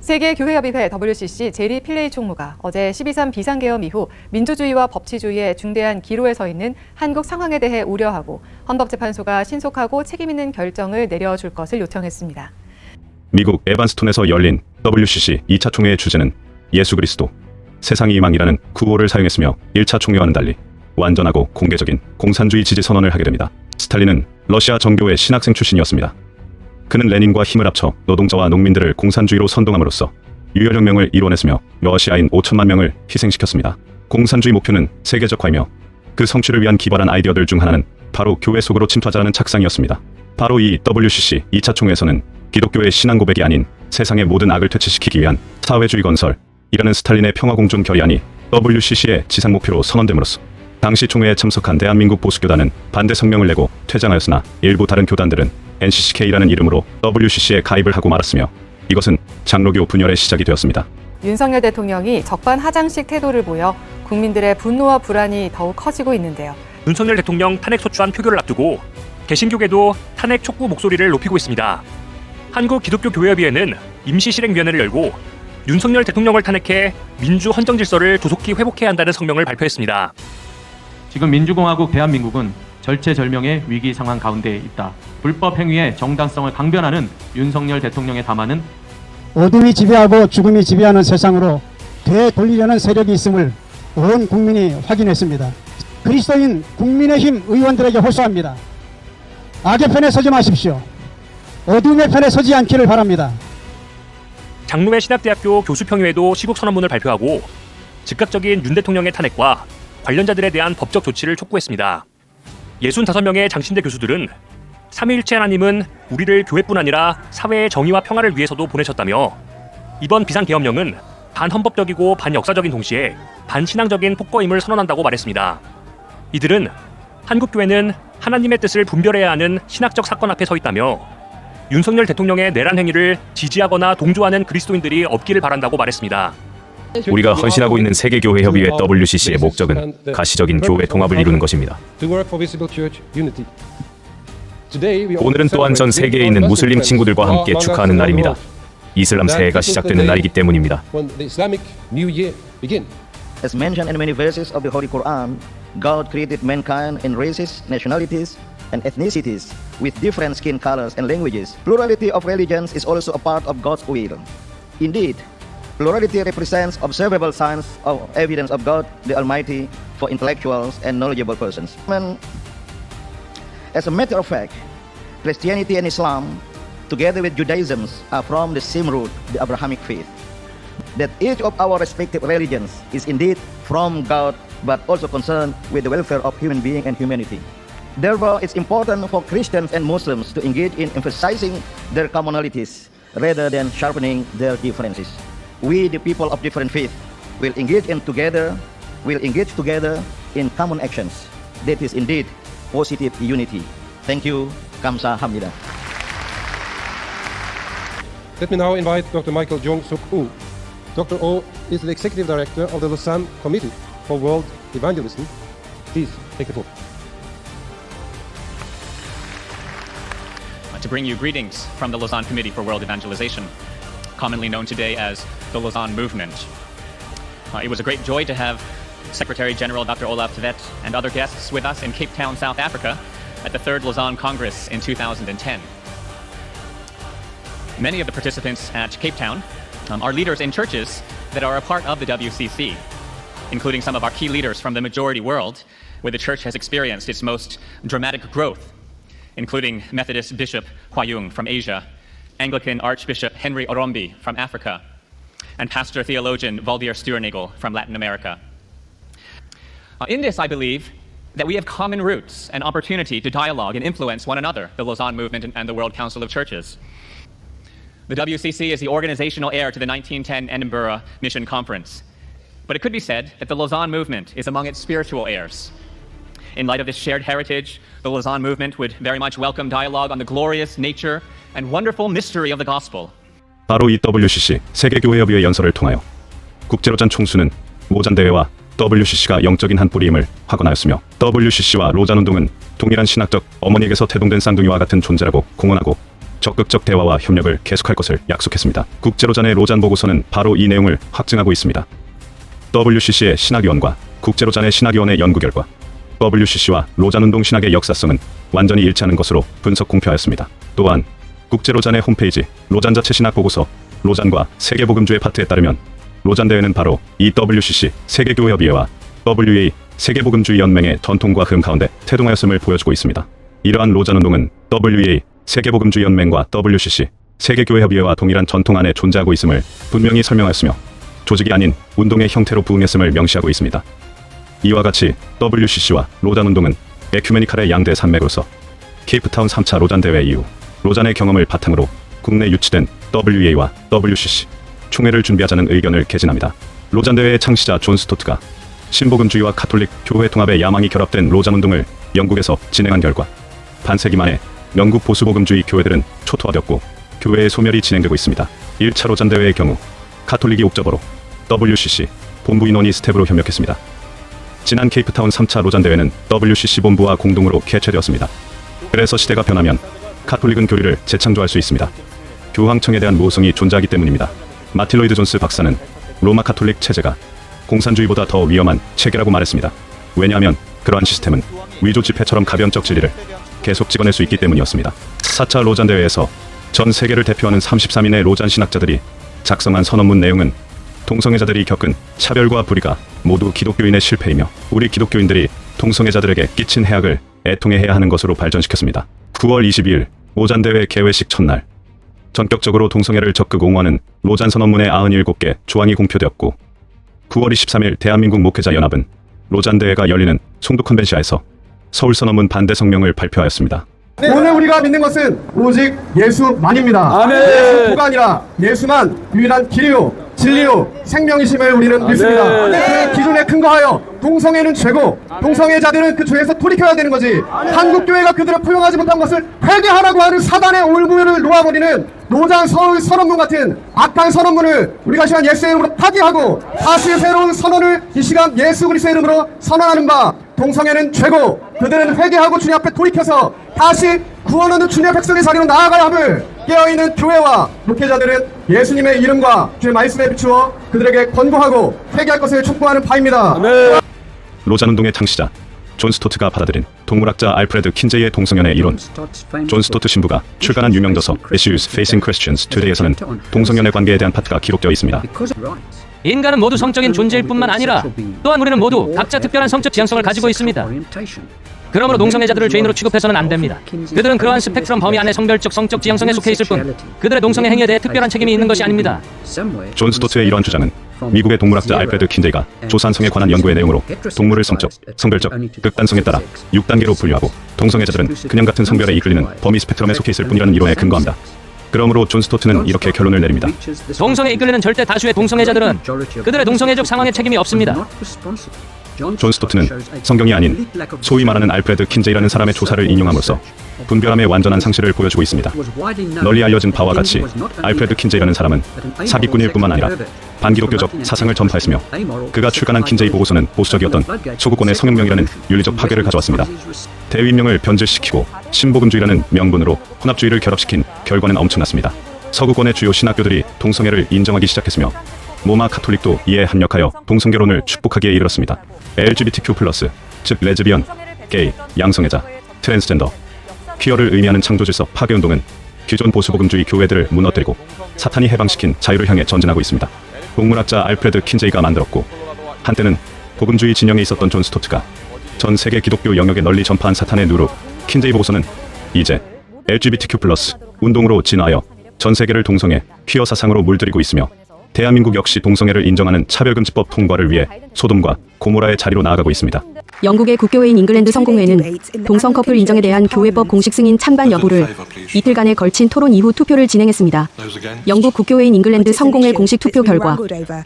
세계교회협의회 WCC 제리 필레이 총무가 어제 12.3 비상계엄 이후 민주주의와 법치주의의 중대한 기로에 서 있는 한국 상황에 대해 우려하고 헌법재판소가 신속하고 책임있는 결정을 내려줄 것을 요청했습니다. 미국 에반스톤에서 열린 WCC 2차 총회의 주제는 예수 그리스도, 세상의 희망이라는 구호를 사용했으며 1차 총회와는 달리 완전하고 공개적인 공산주의 지지 선언을 하게 됩니다. 스탈린은 러시아 정교회 신학생 출신이었습니다. 그는 레닌과 힘을 합쳐 노동자와 농민들을 공산주의로 선동함으로써 유혈혁명을 이뤄냈으며 러시아인 5천만 명을 희생시켰습니다. 공산주의 목표는 세계적화이며 그 성취를 위한 기발한 아이디어들 중 하나는 바로 교회 속으로 침투하자는 착상이었습니다. 바로 이 WCC 2차 총회에서는 기독교의 신앙 고백이 아닌 세상의 모든 악을 퇴치시키기 위한 사회주의 건설이라는 스탈린의 평화공존 결의안이 WCC의 지상 목표로 선언됨으로써 당시 총회에 참석한 대한민국 보수교단은 반대 성명을 내고 퇴장하였으나 일부 다른 교단들은 NCCK라는 이름으로 WCC에 가입을 하고 말았으며 이것은 장로교 분열의 시작이 되었습니다. 윤석열 대통령이 적반하장식 태도를 보여 국민들의 분노와 불안이 더욱 커지고 있는데요. 윤석열 대통령 탄핵 소추안 표결을 앞두고 개신교계도 탄핵 촉구 목소리를 높이고 있습니다. 한국기독교교회협의회는 임시실행위원회를 열고 윤석열 대통령을 탄핵해 민주 헌정 질서를 조속히 회복해야 한다는 성명을 발표했습니다. 지금 민주공화국 대한민국은 절체절명의 위기 상황 가운데 있다. 불법 행위의 정당성을 강변하는 윤석열 대통령의 담화는 어둠이 지배하고 죽음이 지배하는 세상으로 되돌리려는 세력이 있음을 온 국민이 확인했습니다. 그리스도인 국민의힘 의원들에게 호소합니다. 악의 편에 서지 마십시오. 어둠의 편에 서지 않기를 바랍니다. 장로회 신학대학교 교수평의회도 시국선언문을 발표하고 즉각적인 윤 대통령의 탄핵과 관련자들에 대한 법적 조치를 촉구했습니다. 65명의 장신대 교수들은 삼위일체 하나님은 우리를 교회뿐 아니라 사회의 정의와 평화를 위해서도 보내셨다며 이번 비상계엄령은 반헌법적이고 반역사적인 동시에 반신앙적인 폭거임을 선언한다고 말했습니다. 이들은 한국교회는 하나님의 뜻을 분별해야 하는 신학적 사건 앞에 서 있다며 윤석열 대통령의 내란 행위를 지지하거나 동조하는 그리스도인들이 없기를 바란다고 말했습니다. 우리가 헌신하고 있는 세계교회협의회 WCC의 목적은 가시적인 교회 통합을 이루는 것입니다. 오늘은 또한 전 세계에 있는 무슬림 친구들과 함께 축하하는 날입니다. 이슬람 새해가 시작되는 날이기 때문입니다. As mentioned in many verses of the Holy Quran, God created mankind in races, nationalities, and ethnicities with different skin colors and languages. Plurality of religions is also a part of God's will. Indeed, plurality represents observable signs of evidence of God the Almighty for intellectuals and knowledgeable persons. As a matter of fact, Christianity and Islam, together with Judaism, are from the same root, the Abrahamic faith. That each of our respective religions is indeed from God, but also concerned with the welfare of human being and humanity. Therefore, it's important for Christians and Muslims to engage in emphasizing their commonalities rather than sharpening their differences. We, the people of different faith, will engage together in common actions. That is indeed positive unity. Thank you. Kamsahamnida. Let me now invite Dr. Michael Jong-suk Oh. Dr. Oh is the Executive Director of the Lausanne Committee for World Evangelism. Please take the floor. To bring you greetings from the Lausanne Committee for World Evangelization, commonly known today as the Lausanne Movement. It was a great joy to have Secretary General Dr. Olaf Tvedt and other guests with us in Cape Town, South Africa at the 3rd Lausanne Congress in 2010. Many of the participants at Cape Town are leaders in churches that are a part of the WCC, including some of our key leaders from the majority world, where the church has experienced its most dramatic growth, including Methodist Bishop Hua Yung from Asia, Anglican Archbishop Henry Orombi from Africa, and Pastor Theologian Valdir Sturenagel from Latin America. In this, I believe that we have common roots and opportunity to dialogue and influence one another, the Lausanne Movement and the World Council of Churches. The WCC is the organizational heir to the 1910 Edinburgh Mission Conference. But it could be said that the Lausanne Movement is among its spiritual heirs. In light of this shared heritage, the Lausanne Movement would very much welcome dialogue on the glorious nature and wonderful mystery of the gospel. 바로 이 WCC 세계교회협의회 연설을 통하여 국제로잔 총수는 로잔 대회와 WCC가 영적인 한 뿌리임을 확언하였으며 WCC와 로잔 운동은 동일한 신학적 어머니에게서 태동된 쌍둥이와 같은 존재라고 공언하고 적극적 대화와 협력을 계속할 것을 약속했습니다. 국제로잔의 로잔 보고서는 바로 이 내용을 확증하고 있습니다. WCC의 신학위원과 국제로잔의 신학위원회 연구 결과 WCC와 로잔운동 신학의 역사성은 완전히 일치하는 것으로 분석 공표하였습니다. 또한 국제로잔의 홈페이지 로잔 자체 신학 보고서 로잔과 세계복음주의 파트에 따르면 로잔 대회는 바로 이 WCC 세계교회협의회와 WA 세계복음주의 연맹의 전통과 흐름 가운데 태동하였음을 보여주고 있습니다. 이러한 로잔운동은 WA 세계복음주의 연맹과 WCC 세계교회협의회와 동일한 전통 안에 존재하고 있음을 분명히 설명하였으며 조직이 아닌 운동의 형태로 부응했음을 명시하고 있습니다. 이와 같이 WCC와 로잔운동은 에큐메니칼의 양대 산맥으로서 케이프타운 3차 로잔 대회 이후 로잔의 경험을 바탕으로 국내 유치된 WA와 WCC 총회를 준비하자는 의견을 개진합니다. 로잔 대회의 창시자 존 스토트가 신복음주의와 가톨릭 교회 통합의 야망이 결합된 로잔운동을 영국에서 진행한 결과 반세기 만에 영국 보수복음주의 교회들은 초토화되었고 교회의 소멸이 진행되고 있습니다. 1차 로잔 대회의 경우 가톨릭이 옥저버로 WCC 본부 인원이 스텝으로 협력했습니다. 지난 케이프타운 3차 로잔 대회는 WCC 본부와 공동으로 개최되었습니다. 그래서 시대가 변하면 가톨릭은 교리를 재창조할 수 있습니다. 교황청에 대한 모성이 존재하기 때문입니다. 마틴 로이드 존스 박사는 로마 가톨릭 체제가 공산주의보다 더 위험한 체계라고 말했습니다. 왜냐하면 그러한 시스템은 위조 지폐처럼 가변적 진리를 계속 찍어낼 수 있기 때문이었습니다. 4차 로잔 대회에서 전 세계를 대표하는 33인의 로잔 신학자들이 작성한 선언문 내용은 동성애자들이 겪은 차별과 불의가 모두 기독교인의 실패이며 우리 기독교인들이 동성애자들에게 끼친 해악을 애통해야 하는 것으로 발전시켰습니다. 9월 22일 로잔 대회 개회식 첫날 전격적으로 동성애를 적극 옹호하는 로잔 선언문의 97개 조항이 공표되었고 9월 23일 대한민국 목회자 연합은 로잔 대회가 열리는 송도 컨벤시아에서 서울 선언문 반대 성명을 발표하였습니다. 오늘 우리가 믿는 것은 오직 예수만입니다. 예수가 아니라 예수만 유일한 길이요 진리요 생명이심을 우리는 믿습니다. 그 기준에 근거하여 동성애는 죄고 동성애자들은 그 죄에서 돌이켜야 되는 거지. 한국교회가 그들을 포용하지 못한 것을 회개하라고 하는 사단의 올무를 놓아버리는 로잔 서울 선언문 같은 악한 선언문을 우리가 시간 예수의 이름으로 파기하고 다시 새로운 선언을 이 시간 예수 그리스도의 이름으로 선언하는 바 동성애는 죄고 그들은 회개하고 주님 앞에 돌이켜서 다시 구원 얻는 주님의 백성의 자리로 나아가야 함을 깨어있는 교회와 목회자들은 예수님의 이름과 주의 말씀에 비추어 그들에게 권고하고 회개할 것을 촉구하는 바입니다. 로잔운동의 창시자 존 스토트가 받아들인 동물학자 알프레드 킨제이의 동성연의 이론. 존 스토트 신부가 출간한 유명 저서 Issues Facing Christians Today에서는 동성연의 관계에 대한 파트가 기록되어 있습니다. 인간은 모두 성적인 존재일 뿐만 아니라 또한 우리는 모두 각자 특별한 성적 지향성을 가지고 있습니다. 그러므로 동성애자들을 죄인으로 취급해서는 안 됩니다. 그들은 그러한 스펙트럼 범위 안에 성별적 성적 지향성에 속해 있을 뿐 그들의 동성애 행위에 대해 특별한 책임이 있는 것이 아닙니다. 존 스토트의 이러한 주장은 미국의 동물학자 알프레드 킨제이가 조산성에 관한 연구의 내용으로 동물을 성적, 성별적, 극단성에 따라 6단계로 분류하고 동성애자들은 그냥 같은 성별에 이끌리는 범위 스펙트럼에 속해 있을 뿐이라는 이론에 근거합니다. 그러므로 존 스토트는 이렇게 결론을 내립니다. 동성애에 이끌리는 절대 다수의 동성애자들은 그들의 동성애적 상황에 책임이 없습니다. 존 스토트는 성경이 아닌 소위 말하는 알프레드 킨제이라는 사람의 조사를 인용함으로써 분별함의 완전한 상실을 보여주고 있습니다. 널리 알려진 바와 같이 알프레드 킨제이라는 사람은 사기꾼일 뿐만 아니라 반기독교적 사상을 전파했으며 그가 출간한 킨제이 보고서는 보수적이었던 소구권의 성혁명이라는 윤리적 파괴를 가져왔습니다. 대위명을 변질시키고 신복음주의라는 명분으로 혼합주의를 결합시킨 결과는 엄청났습니다. 서구권의 주요 신학교들이 동성애를 인정하기 시작했으며 로마 가톨릭도 이에 합력하여 동성결혼을 축복하기에 이르렀습니다. LGBTQ+, 즉 레즈비언, 게이, 양성애자, 트랜스젠더, 퀴어를 의미하는 창조질서 파괴운동은 기존 보수복음주의 교회들을 무너뜨리고 사탄이 해방시킨 자유를 향해 전진하고 있습니다. 동물학자 알프레드 킨제이가 만들었고 한때는 복음주의 진영에 있었던 존 스토트가 전 세계 기독교 영역에 널리 전파한 사탄의 누룩 킨제이 보고서는 이제 LGBTQ+ 운동으로 진화하여 전 세계를 동성애, 퀴어 사상으로 물들이고 있으며 대한민국 역시 동성애를 인정하는 차별금지법 통과를 위해 소돔과 고모라의 자리로 나아가고 있습니다. 영국의 국교회인 잉글랜드 성공회는 동성 커플 인정에 대한 교회법 공식 승인 찬반 여부를 이틀간에 걸친 토론 이후 투표를 진행했습니다. 영국 국교회인 잉글랜드 성공회 공식 투표 결과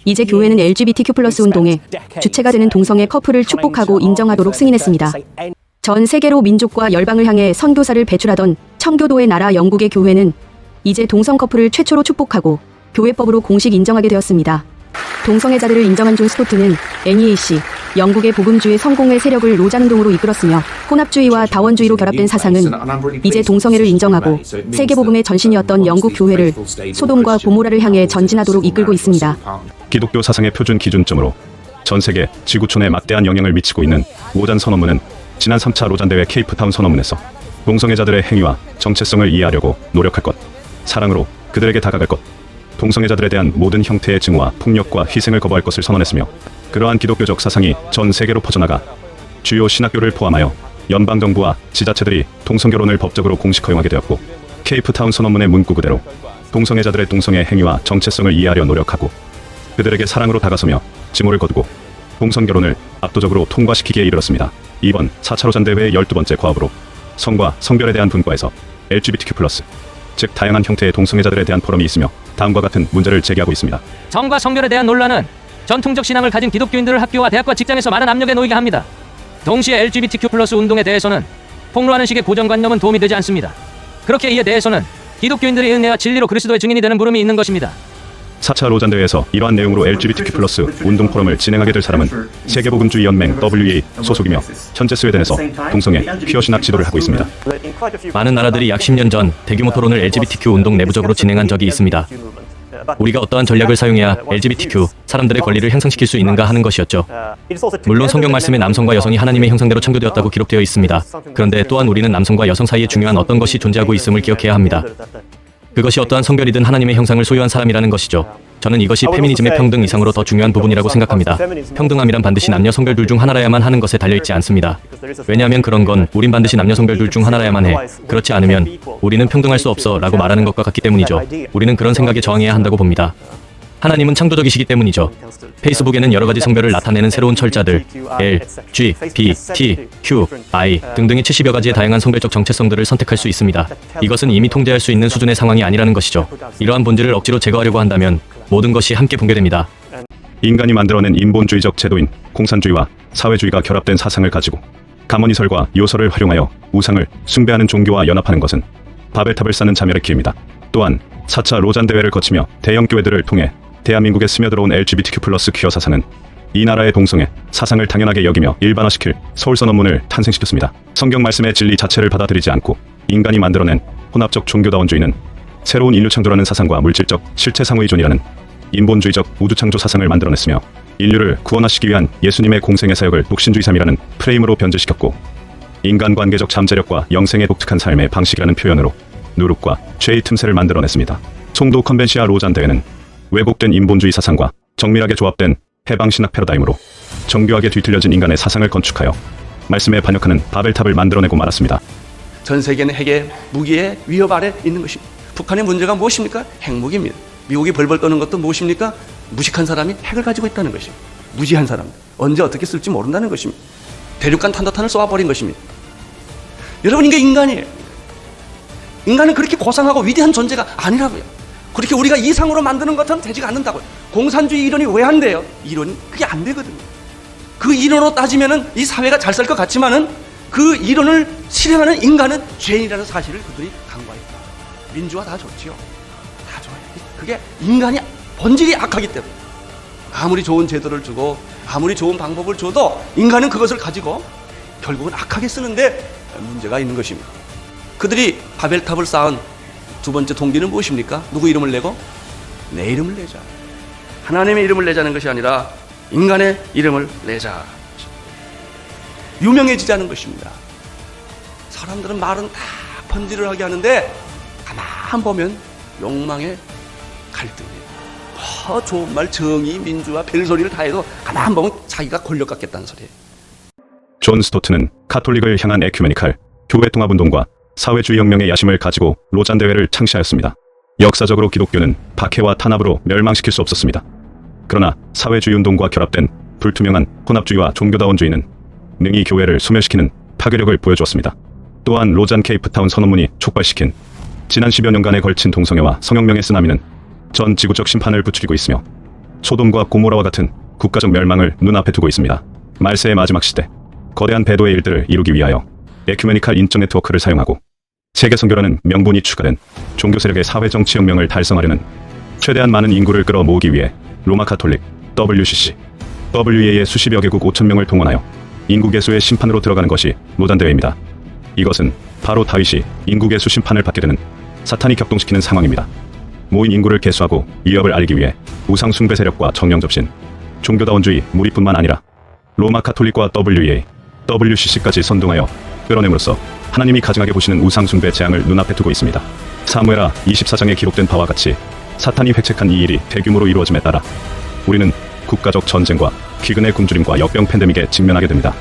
이제 교회는 LGBTQ+ 운동의 주체가 되는 동성애 커플을 축복하고 인정하도록 승인했습니다. 전 세계로 민족과 열방을 향해 선교사를 배출하던 청교도의 나라 영국의 교회는 이제 동성 커플을 최초로 축복하고 교회법으로 공식 인정하게 되었습니다. 동성애자들을 인정한 존 스토트는 NEAC, 영국의 복음주의 성공회 세력을 로잔운동으로 이끌었으며 혼합주의와 다원주의로 결합된 사상은 이제 동성애를 인정하고 세계복음의 전신이었던 영국 교회를 소돔과 고모라를 향해 전진하도록 이끌고 있습니다. 기독교 사상의 표준 기준점으로 전 세계 지구촌에 막대한 영향을 미치고 있는 로잔 선언문은 지난 3차 로잔 대회 케이프타운 선언문에서 동성애자들의 행위와 정체성을 이해하려고 노력할 것, 사랑으로 그들에게 다가갈 것, 동성애자들에 대한 모든 형태의 증오와 폭력과 희생을 거부할 것을 선언했으며 그러한 기독교적 사상이 전 세계로 퍼져나가 주요 신학교를 포함하여 연방정부와 지자체들이 동성결혼을 법적으로 공식 허용하게 되었고 케이프타운 선언문의 문구 그대로 동성애자들의 동성애 행위와 정체성을 이해하려 노력하고 그들에게 사랑으로 다가서며 증오를 거두고 동성결혼을 압도적으로 통과시키기에 이르렀습니다. 이번 4차 로잔 대회의 12번째 과업으로 성과 성별에 대한 분과에서 LGBTQ+, 즉 다양한 형태의 동성애자들에 대한 포럼이 있으며 다음과 같은 문제를 제기하고 있습니다. 성과 성별에 대한 논란은 전통적 신앙을 가진 기독교인들을 학교와 대학과 직장에서 많은 압력에 놓이게 합니다. 동시에 LGBTQ+ 운동에 대해서는 폭로하는 식의 고정관념은 도움이 되지 않습니다. 그렇게 이에 대해서는 기독교인들의 은혜와 진리로 그리스도의 증인이 되는 물음이 있는 것입니다. 4차 로잔 대회에서 이러한 내용으로 LGBTQ+ 운동 포럼을 진행하게 될 사람은 세계복음주의 연맹 WA 소속이며 현재 스웨덴에서 동성애, 퀴어 신학 지도를 하고 있습니다. 많은 나라들이 약 10년 전 대규모 토론을 LGBTQ 운동 내부적으로 진행한 적이 있습니다. 우리가 어떠한 전략을 사용해야 LGBTQ 사람들의 권리를 향상시킬 수 있는가 하는 것이었죠. 물론 성경 말씀에 남성과 여성이 하나님의 형상대로 창조되었다고 기록되어 있습니다. 그런데 또한 우리는 남성과 여성 사이에 중요한 어떤 것이 존재하고 있음을 기억해야 합니다. 그것이 어떠한 성별이든 하나님의 형상을 소유한 사람이라는 것이죠. 저는 이것이 페미니즘의 평등 이상으로 더 중요한 부분이라고 생각합니다. 평등함이란 반드시 남녀 성별 둘 중 하나라야만 하는 것에 달려있지 않습니다. 왜냐하면 그런 건 우린 반드시 남녀 성별 둘 중 하나라야만 해. 그렇지 않으면 우리는 평등할 수 없어 라고 말하는 것과 같기 때문이죠. 우리는 그런 생각에 저항해야 한다고 봅니다. 하나님은 창조적이시기 때문이죠. 페이스북에는 여러 가지 성별을 나타내는 새로운 철자들 L, G, B, T, Q, I 등등의 70여 가지의 다양한 성별적 정체성들을 선택할 수 있습니다. 이것은 이미 통제할 수 있는 수준의 상황이 아니라는 것이죠. 이러한 본질을 억지로 제거하려고 한다면 모든 것이 함께 붕괴됩니다. 인간이 만들어낸 인본주의적 제도인 공산주의와 사회주의가 결합된 사상을 가지고 가문이설과 요설을 활용하여 우상을 숭배하는 종교와 연합하는 것은 바벨탑을 쌓는 자멸의 길입니다. 또한 4차 로잔 대회를 거치며 대형 교회들을 통해 대한민국에 스며들어온 LGBTQ+ 퀴어 사상은 이 나라의 동성애 사상을 당연하게 여기며 일반화시킬 서울선언문을 탄생시켰습니다. 성경 말씀의 진리 자체를 받아들이지 않고 인간이 만들어낸 혼합적 종교다원주의는 새로운 인류 창조라는 사상과 물질적 실체 상호의존이라는 인본주의적 우주창조 사상을 만들어냈으며 인류를 구원하시기 위한 예수님의 공생의 사역을 독신주의 삶이라는 프레임으로 변질시켰고 인간관계적 잠재력과 영생의 독특한 삶의 방식이라는 표현으로 누룩과 죄의 틈새를 만들어냈습니다. 송도 컨벤시아 로잔 대회는 왜곡된 인본주의 사상과 정밀하게 조합된 해방신학 패러다임으로 정교하게 뒤틀려진 인간의 사상을 건축하여 말씀에 반역하는 바벨탑을 만들어내고 말았습니다. 전 세계는 핵의 무기의 위협 아래 있는 것입니다. 북한의 문제가 무엇입니까? 핵무기입니다. 미국이 벌벌 떠는 것도 무엇입니까? 무식한 사람이 핵을 가지고 있다는 것입니다. 무지한 사람들. 언제 어떻게 쓸지 모른다는 것입니다. 대륙간 탄도탄을 쏘아버린 것입니다. 여러분, 이게 인간이에요. 인간은 그렇게 고상하고 위대한 존재가 아니라고요. 그렇게 우리가 이상으로 만드는 것은 되지가 않는다고요. 공산주의 이론이 왜 안 돼요? 이론이 그게 안 되거든요. 그 이론으로 따지면은 이 사회가 잘 살 것 같지만은 그 이론을 실행하는 인간은 죄인이라는 사실을 그들이 간과했다. 민주화 다 좋지요. 다 좋아요. 그게 인간이 본질이 악하기 때문에 아무리 좋은 제도를 주고 아무리 좋은 방법을 줘도 인간은 그것을 가지고 결국은 악하게 쓰는데 문제가 있는 것입니다. 그들이 바벨탑을 쌓은 두 번째 동기는 무엇입니까? 누구 이름을 내고? 내 이름을 내자. 하나님의 이름을 내자는 것이 아니라 인간의 이름을 내자. 유명해지자는 것입니다. 사람들은 말은 다 번지르르하게 하는데 가만 보면 욕망의 갈등이에요. 더 좋은 말, 정의, 민주화, 별소리를 다 해도 가만 보면 자기가 권력 갖겠다는 소리예요. 존 스토트는 카톨릭을 향한 에큐메니칼 교회 통합운동과 사회주의 혁명의 야심을 가지고 로잔 대회를 창시하였습니다. 역사적으로 기독교는 박해와 탄압으로 멸망시킬 수 없었습니다. 그러나 사회주의 운동과 결합된 불투명한 혼합주의와 종교다원주의는 능히 교회를 소멸시키는 파괴력을 보여주었습니다. 또한 로잔 케이프타운 선언문이 촉발시킨 지난 10여 년간에 걸친 동성애와 성혁명의 쓰나미는 전 지구적 심판을 부추기고 있으며 소돔과 고모라와 같은 국가적 멸망을 눈앞에 두고 있습니다. 말세의 마지막 시대, 거대한 배도의 일들을 이루기 위하여 에큐메니칼 인적 네트워크를 사용하고 세계 선교라는 명분이 추가된 종교 세력의 사회정치 혁명을 달성하려는 최대한 많은 인구를 끌어모으기 위해 로마 카톨릭, WCC, WEA의 수십여 개국 5천 명을 동원하여 인구 개수의 심판으로 들어가는 것이 노단대회입니다. 이것은 바로 다윗이 인구 개수 심판을 받게 되는 사탄이 격동시키는 상황입니다. 모인 인구를 개수하고 위협을 알리기 위해 우상 숭배 세력과 정령 접신, 종교다원주의 무리뿐만 아니라 로마 카톨릭과 WEA, WCC까지 선동하여 끌어냄으로써 하나님이 가증하게 보시는 우상 숭배 재앙을 눈앞에 두고 있습니다. 사무엘하 24장에 기록된 바와 같이 사탄이 획책한 이 일이 대규모로 이루어짐에 따라 우리는 국가적 전쟁과 기근의 굶주림과 역병 팬데믹에 직면하게 됩니다.